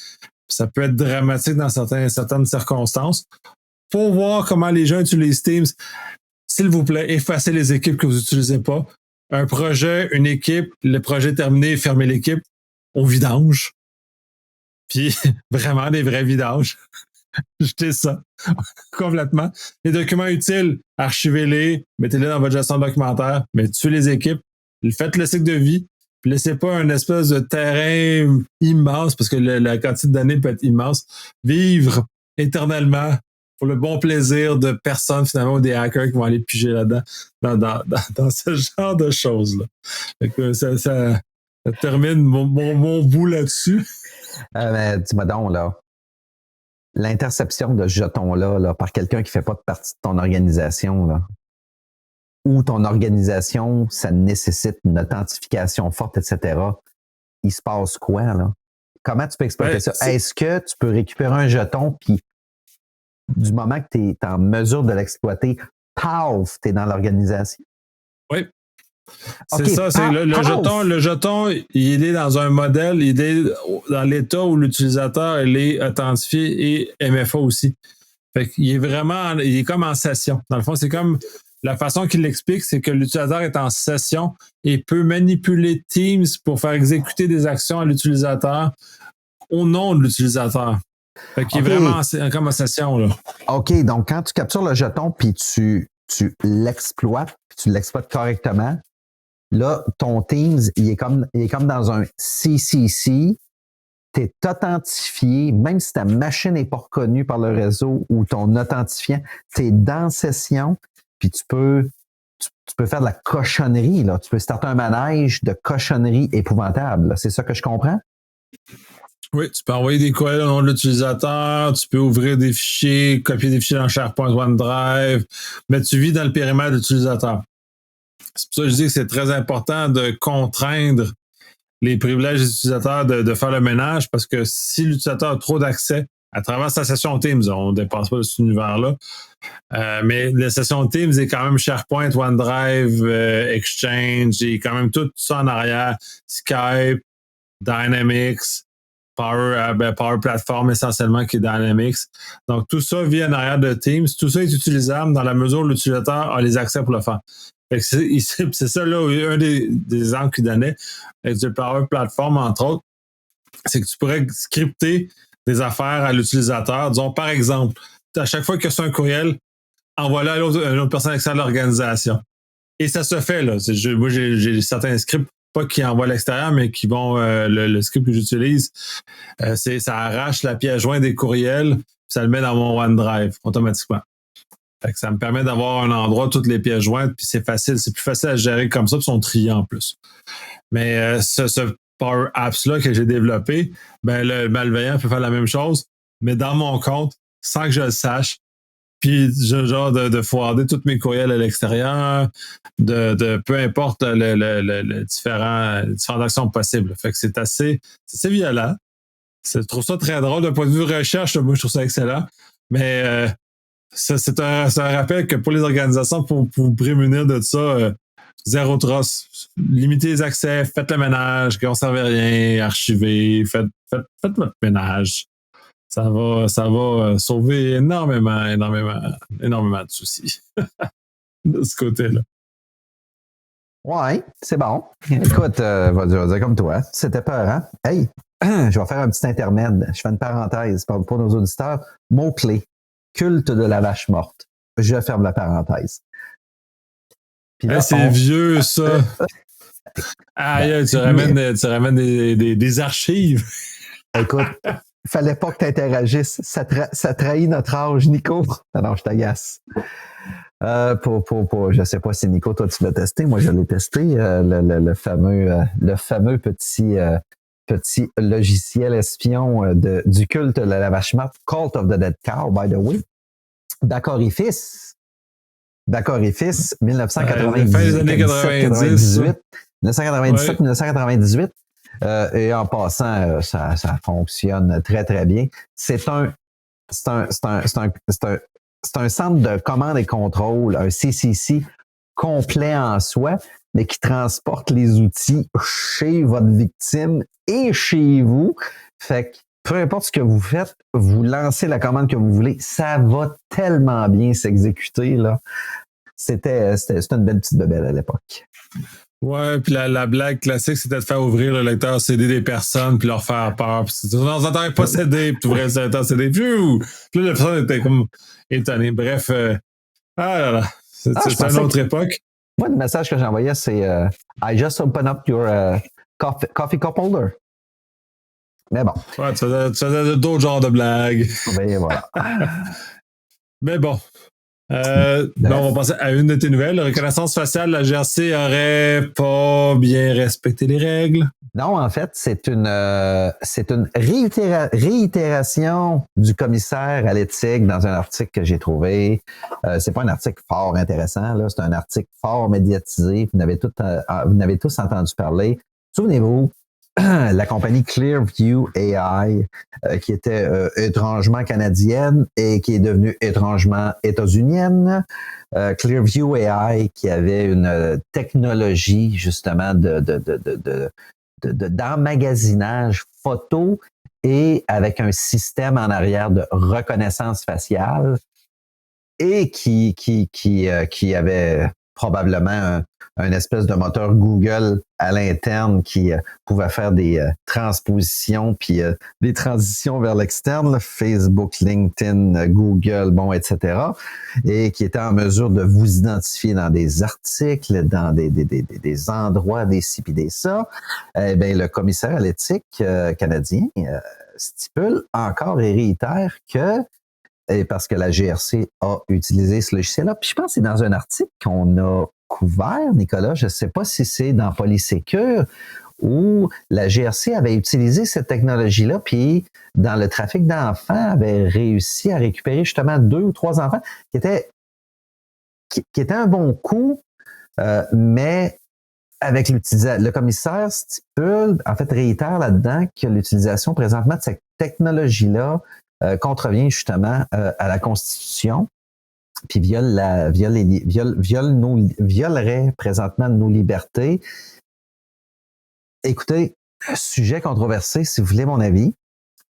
ça peut être dramatique dans certaines circonstances. Pour voir comment les gens utilisent Teams, s'il vous plaît, effacez les équipes que vous n'utilisez pas. Un projet, une équipe, le projet terminé, fermez l'équipe au vidange. Puis vraiment des vrais vidanges. Jetez ça complètement. Les documents utiles, archivez-les, mettez-les dans votre gestion documentaire, mais tuez les équipes, faites le cycle de vie, puis laissez pas un espèce de terrain immense, parce que la quantité de données peut être immense, vivre éternellement pour le bon plaisir de personnes, finalement, ou des hackers qui vont aller piger là-dedans, dans ce genre de choses-là. Fait que ça termine mon bout là-dessus. Mais dis-moi donc, là, l'interception de ce jeton-là là, par quelqu'un qui ne fait pas partie de ton organisation, là, ou ton organisation, ça nécessite une authentification forte, etc., il se passe quoi, là? Comment tu peux exploiter ça? Est-ce que tu peux récupérer un jeton, puis du moment que tu es en mesure de l'exploiter, paf, tu es dans l'organisation? Oui. C'est ça, c'est le jeton, il est dans un modèle, il est dans l'état où l'utilisateur il est authentifié et MFA aussi. Fait qu'il est vraiment, il est comme en session. Dans le fond, c'est comme la façon qu'il l'explique, c'est que l'utilisateur est en session et peut manipuler Teams pour faire exécuter des actions à l'utilisateur au nom de l'utilisateur. Fait qu'il est vraiment comme en session, là. OK, donc quand tu captures le jeton puis tu l'exploites, puis tu l'exploites correctement, là, ton Teams, il est comme dans un CCC. Tu es authentifié, même si ta machine n'est pas reconnue par le réseau ou ton authentifiant, tu es dans session, puis tu peux faire de la cochonnerie. Là. Tu peux starter un manège de cochonnerie épouvantable. Là. C'est ça que je comprends? Oui, tu peux envoyer des courriels au nom de l'utilisateur, tu peux ouvrir des fichiers, copier des fichiers dans SharePoint, OneDrive, mais tu vis dans le périmètre de l'utilisateur. C'est pour ça que je dis que c'est très important de contraindre les privilèges des utilisateurs de faire le ménage, parce que si l'utilisateur a trop d'accès à travers sa session Teams, on ne dépasse pas de cet univers-là, mais la session Teams est quand même SharePoint, OneDrive, Exchange, et quand même tout ça en arrière, Skype, Dynamics, Power Platform essentiellement qui est Dynamics. Donc tout ça vit en arrière de Teams. Tout ça est utilisable dans la mesure où l'utilisateur a les accès pour le faire. C'est ça là, un des exemples qu'il donnait avec du Power Platform, entre autres, c'est que tu pourrais scripter des affaires à l'utilisateur. Disons, par exemple, à chaque fois que c'est un courriel, envoie-le à une autre personne externe de l'organisation. Et ça se fait, là. Moi, j'ai certains scripts, pas qui envoient à l'extérieur, mais qui vont, le script que j'utilise, ça arrache la pièce jointe des courriels, puis ça le met dans mon OneDrive automatiquement. Fait que ça me permet d'avoir un endroit toutes les pièces jointes, puis c'est facile, c'est plus facile à gérer comme ça, puis ils sont triés en plus. Mais ce Power Apps-là que j'ai développé, ben le malveillant peut faire la même chose, mais dans mon compte, sans que je le sache, puis genre de forwarder tous mes courriels à l'extérieur, de peu importe les différentes actions possibles. Fait que c'est assez violent. Je trouve ça très drôle d'un point de vue recherche, moi je trouve ça excellent. Mais c'est un rappel que pour les organisations, pour vous prémunir de ça, zéro trust, limitez les accès, faites le ménage, conservez rien, archivez, faites votre ménage. Ça va sauver énormément de soucis de ce côté-là. Ouais, c'est bon. Écoute, je vais dire comme toi, c'était peur, hein? Hey, je vais faire un petit intermède. Je fais une parenthèse pour nos auditeurs. Mot-clé, culte de la vache morte. Je ferme la parenthèse. Là, c'est vieux, ça. Tu ramènes des archives. Écoute, fallait pas que tu interagisses. Ça trahit notre âge, Nico. Non, je t'agace. Je sais pas si Nico, toi, tu l'as testé. Moi, je l'ai testé. Le fameux petit logiciel espion du culte de la vache morte, Cult of the Dead Cow, by the way. D'Acorifice, 1997-1998. Et en passant, ça fonctionne très, très bien. C'est un centre de commande et contrôle, un CCC, complet en soi, mais qui transporte les outils chez votre victime et chez vous. Fait que peu importe ce que vous faites, vous lancez la commande que vous voulez, ça va tellement bien s'exécuter, là. C'était une belle petite bebelle à l'époque. Ouais, puis la blague classique, c'était de faire ouvrir le lecteur CD des personnes puis leur faire peur. Puis non, ça t'aurait pas CD, puis tu ouvrais le lecteur CD. Puis là, la personne était comme étonnée. Bref, ah là là, c'est une autre époque. Moi, le message que j'envoyais, c'est I just open up your coffee cup holder. Mais bon. Ouais, tu faisais d'autres genres de blagues. Ben voilà. Mais bon. On va passer à une de tes nouvelles. La reconnaissance faciale, la GRC aurait pas bien respecté les règles. Non, en fait, c'est une réitération du commissaire à l'éthique dans un article que j'ai trouvé. C'est pas un article fort intéressant, là, c'est un article fort médiatisé. Vous n'avez tous entendu parler. Souvenez-vous, la compagnie Clearview AI, qui était étrangement canadienne et qui est devenue étrangement états-unienne. Clearview AI, qui avait une technologie justement d'emmagasinage photo et avec un système en arrière de reconnaissance faciale et qui avait probablement un espèce de moteur Google à l'interne qui pouvait faire des transpositions puis des transitions vers l'externe, Facebook, LinkedIn, Google, bon, etc. Et qui était en mesure de vous identifier dans des articles, dans des endroits, des ci puis des ça. Eh bien, le commissaire à l'éthique canadien stipule encore et réitère que et parce que la GRC a utilisé ce logiciel-là. Puis je pense que c'est dans un article qu'on a couvert, Nicolas, je ne sais pas si c'est dans Polysécure, où la GRC avait utilisé cette technologie-là, puis dans le trafic d'enfants, avait réussi à récupérer justement 2 ou 3 enfants qui étaient un bon coup, mais avec le commissaire stipule, en fait, réitère là-dedans que l'utilisation présentement de cette technologie-là contrevient justement à la Constitution, puis violerait présentement nos libertés. Écoutez, sujet controversé, si vous voulez mon avis.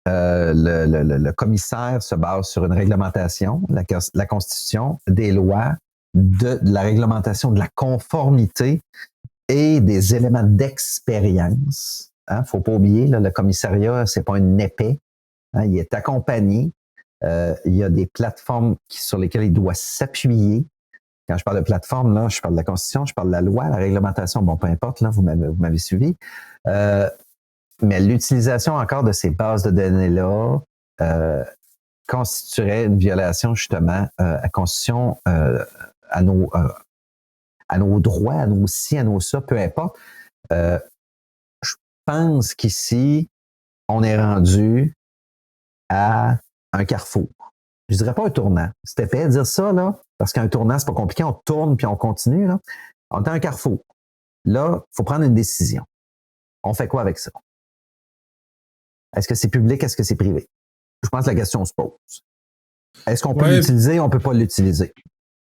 Le commissaire se base sur une réglementation, la Constitution, des lois, de la réglementation de la conformité et des éléments d'expérience. Hein, faut pas oublier, là, le commissariat, c'est pas une épée. Hein, il est accompagné. Il y a des plateformes sur lesquelles il doit s'appuyer. Quand je parle de plateforme, là, je parle de la Constitution, je parle de la loi, la réglementation. Bon, peu importe, là, vous m'avez suivi. Mais l'utilisation encore de ces bases de données-là constituerait une violation justement à la Constitution, à nos droits, à nos ci, à nos ça, peu importe. Je pense qu'ici, on est rendu à un carrefour. Je dirais pas un tournant. C'était fait de dire ça, là, parce qu'un tournant, c'est pas compliqué. On tourne puis on continue, là. On est à un carrefour. Là, il faut prendre une décision. On fait quoi avec ça? Est-ce que c'est public? Est-ce que c'est privé? Je pense que la question se pose. Est-ce qu'on peut l'utiliser? On peut pas l'utiliser.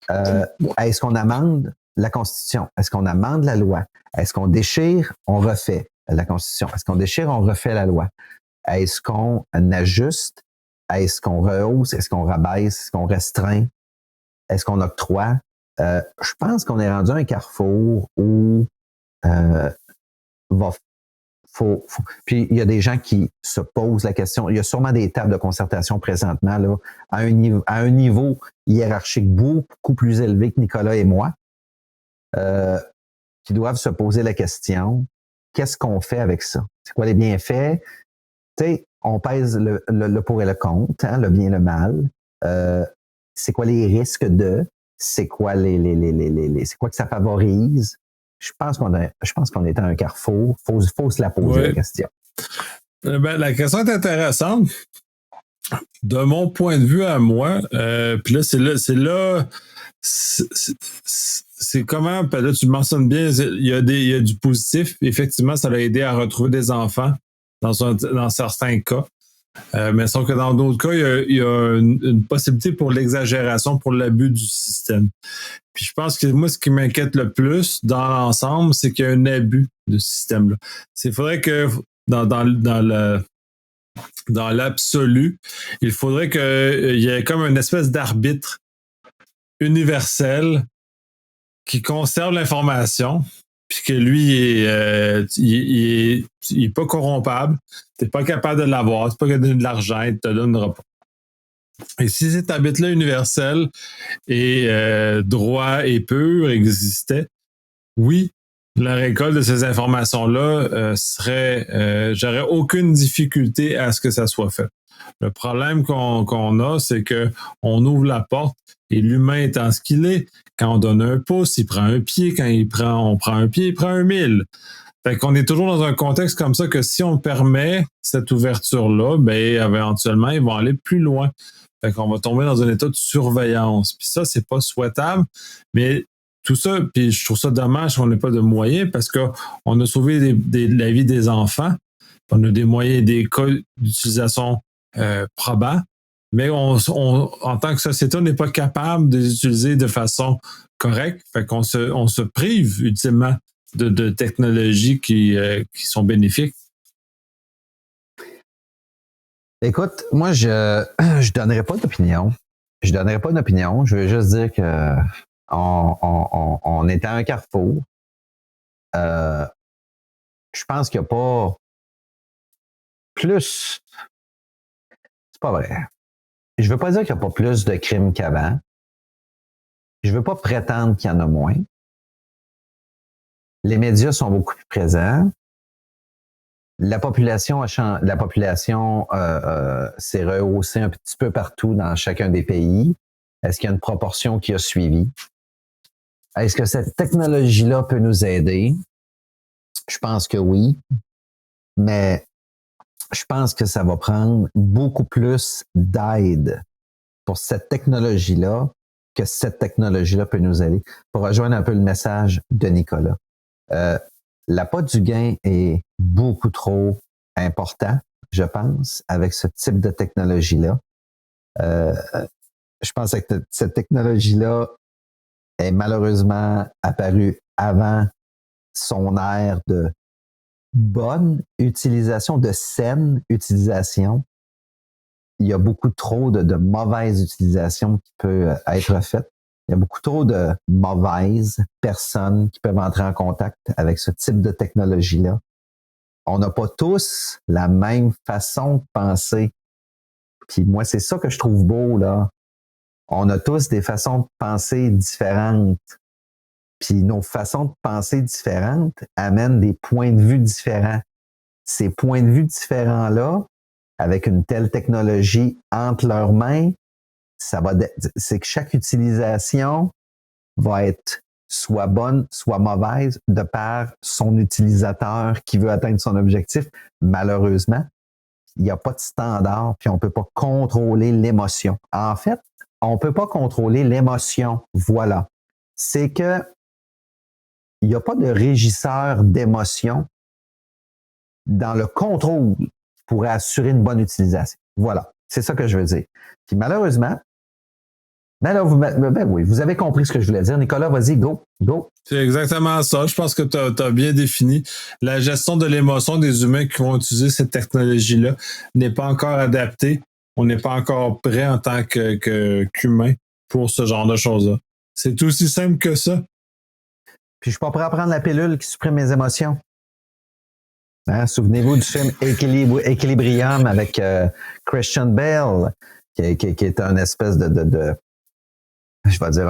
Est-ce qu'on amende la Constitution? Est-ce qu'on amende la loi? Est-ce qu'on déchire? On refait la Constitution. Est-ce qu'on déchire? On refait la loi. Est-ce qu'on ajuste? Est-ce qu'on rehausse? Est-ce qu'on rabaisse? Est-ce qu'on restreint? Est-ce qu'on octroie? Je pense qu'on est rendu à un carrefour où puis il y a des gens qui se posent la question. Il y a sûrement des tables de concertation présentement là, à un niveau hiérarchique beaucoup plus élevé que Nicolas et moi, qui doivent se poser la question, qu'est-ce qu'on fait avec ça? C'est quoi les bienfaits? Tu sais, on pèse le pour et le contre, hein, le bien et le mal. C'est quoi les risques de? C'est quoi c'est quoi que ça favorise? Je pense qu'on est à un carrefour. Faut se la poser, la question. Ben, la question est intéressante. De mon point de vue à moi, puis là, c'est comment, là, tu le mentionnes bien, il y a du positif. Effectivement, ça l'a aidé à retrouver des enfants dans certains cas. Mais sauf que dans d'autres cas, il y a une possibilité pour l'exagération, pour l'abus du système. Puis je pense que moi, ce qui m'inquiète le plus dans l'ensemble, c'est qu'il y a un abus de ce système-là. Il faudrait que dans l'absolu, il faudrait qu'il y ait comme une espèce d'arbitre universel qui conserve l'information, puis que lui, il est pas corrompable, t'es pas capable de l'avoir, t'es pas capable de donner de l'argent, il te donnera pas. Et si cet arbitre-là universel et droit et pur existait, oui, la récolte de ces informations-là j'aurais aucune difficulté à ce que ça soit fait. Le problème qu'on a, c'est qu'on ouvre la porte et l'humain étant ce qu'il est, quand on donne un pouce, il prend un pied, quand on prend un pied, il prend un mille. Fait qu'on est toujours dans un contexte comme ça que si on permet cette ouverture-là, ben éventuellement, ils vont aller plus loin. Fait qu'on va tomber dans un état de surveillance. Puis ça, c'est pas souhaitable, mais tout ça, puis je trouve ça dommage qu'on n'ait pas de moyens parce qu'on a sauvé la vie des enfants, on a des moyens et des cas d'utilisation probants, mais en tant que société, on n'est pas capable de les utiliser de façon correcte. Fait qu'on se prive ultimement de technologies qui sont bénéfiques. Écoute, moi, je donnerai pas d'opinion. Je donnerai pas d'opinion. Je veux juste dire que on est à un carrefour. Je pense qu'il n'y a pas plus. C'est pas vrai. Je veux pas dire qu'il n'y a pas plus de crimes qu'avant. Je veux pas prétendre qu'il y en a moins. Les médias sont beaucoup plus présents. La population s'est rehaussée un petit peu partout dans chacun des pays. Est-ce qu'il y a une proportion qui a suivi? Est-ce que cette technologie-là peut nous aider? Je pense que oui, mais je pense que ça va prendre beaucoup plus d'aide pour cette technologie-là que cette technologie-là peut nous aider. Pour rejoindre un peu le message de Nicolas. L'appât du gain est beaucoup trop important, je pense, avec ce type de technologie-là. Je pense que cette technologie-là est malheureusement apparue avant son ère de bonne utilisation, de saine utilisation. Il y a beaucoup trop de mauvaise utilisation qui peut être faite. Il y a beaucoup trop de mauvaises personnes qui peuvent entrer en contact avec ce type de technologie-là. On n'a pas tous la même façon de penser. Puis moi, c'est ça que je trouve beau, là. On a tous des façons de penser différentes. Puis nos façons de penser différentes amènent des points de vue différents. Ces points de vue différents-là, avec une telle technologie entre leurs mains, c'est que chaque utilisation va être soit bonne, soit mauvaise, de par son utilisateur qui veut atteindre son objectif. Malheureusement, il n'y a pas de standard, puis on ne peut pas contrôler l'émotion. En fait, on ne peut pas contrôler l'émotion. Voilà. C'est que il n'y a pas de régisseur d'émotion dans le contrôle qui pourrait assurer une bonne utilisation. Voilà. C'est ça que je veux dire. Puis malheureusement, oui, vous avez compris ce que je voulais dire. Nicolas, vas-y, go. C'est exactement ça. Je pense que tu as bien défini. La gestion de l'émotion des humains qui vont utiliser cette technologie-là n'est pas encore adaptée. On n'est pas encore prêt en tant qu'humain pour ce genre de choses-là. C'est aussi simple que ça. Puis je suis pas prêt à prendre la pilule qui supprime mes émotions. Hein? Souvenez-vous du film Equilibrium avec Christian Bale, qui est un espèce de je vais dire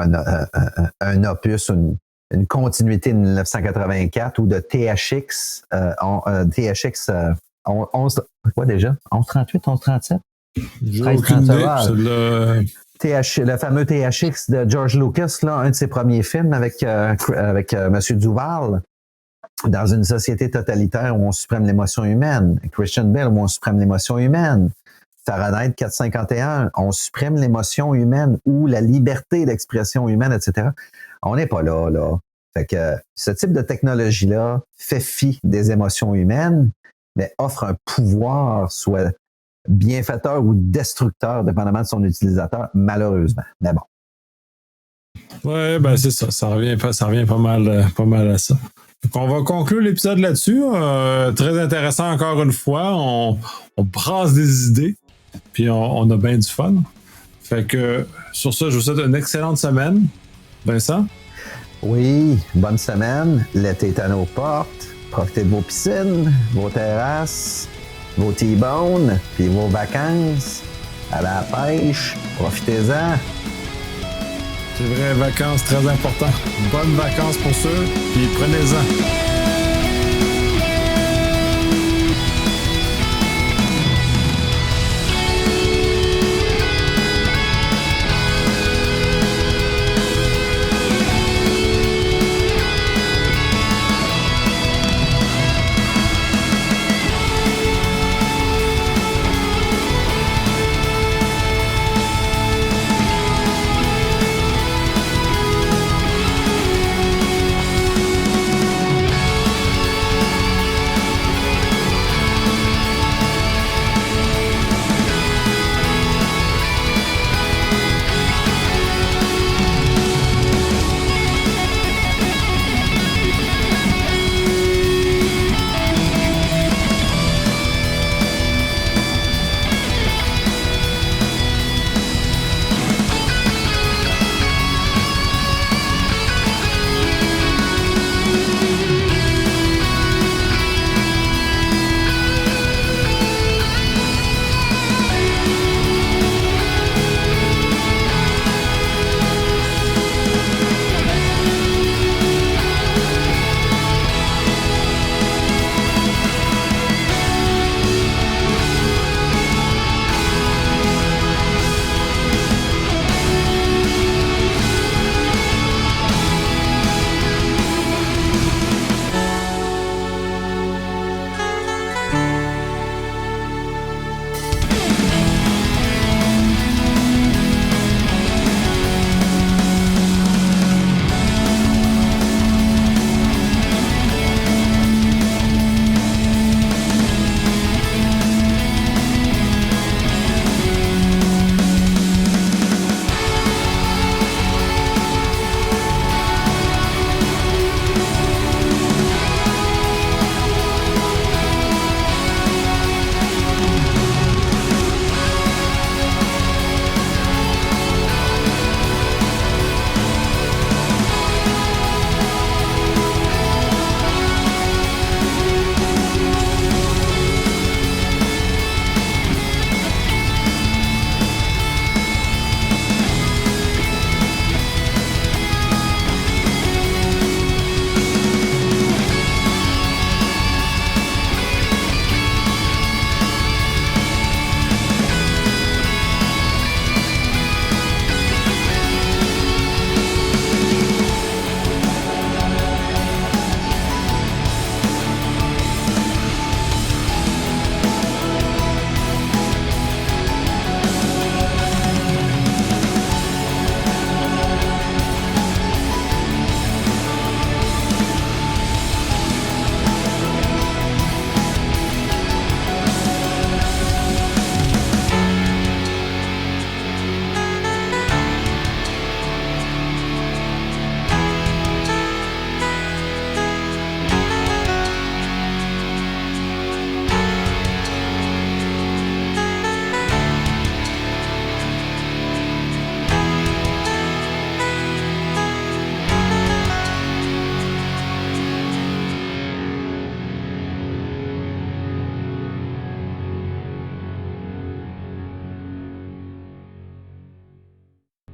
un opus, une continuité de 1984 ou de THX, THX 11, quoi déjà? 1138, 1137? J'ai aucune idée. Le fameux THX de George Lucas, là, un de ses premiers films avec M. Duval, dans une société totalitaire où on supprime l'émotion humaine. Christian Bale, où on supprime l'émotion humaine. Fahrenheit 451, on supprime l'émotion humaine ou la liberté d'expression humaine, etc. On n'est pas là. Fait que ce type de technologie-là fait fi des émotions humaines, mais offre un pouvoir, soit bienfaiteur ou destructeur, dépendamment de son utilisateur, malheureusement. Mais bon. Ouais, ben c'est ça. Ça revient pas mal à ça. Donc on va conclure l'épisode là-dessus. Très intéressant encore une fois. On brasse des idées. Puis on a bien du fun. Fait que sur ça, je vous souhaite une excellente semaine. Vincent? Oui, bonne semaine. L'été est à nos portes. Profitez de vos piscines, vos terrasses, vos T-bones, puis vos vacances. Allez à la pêche. Profitez-en. C'est vrai, vacances, très important. Bonnes vacances pour ceux, puis prenez-en.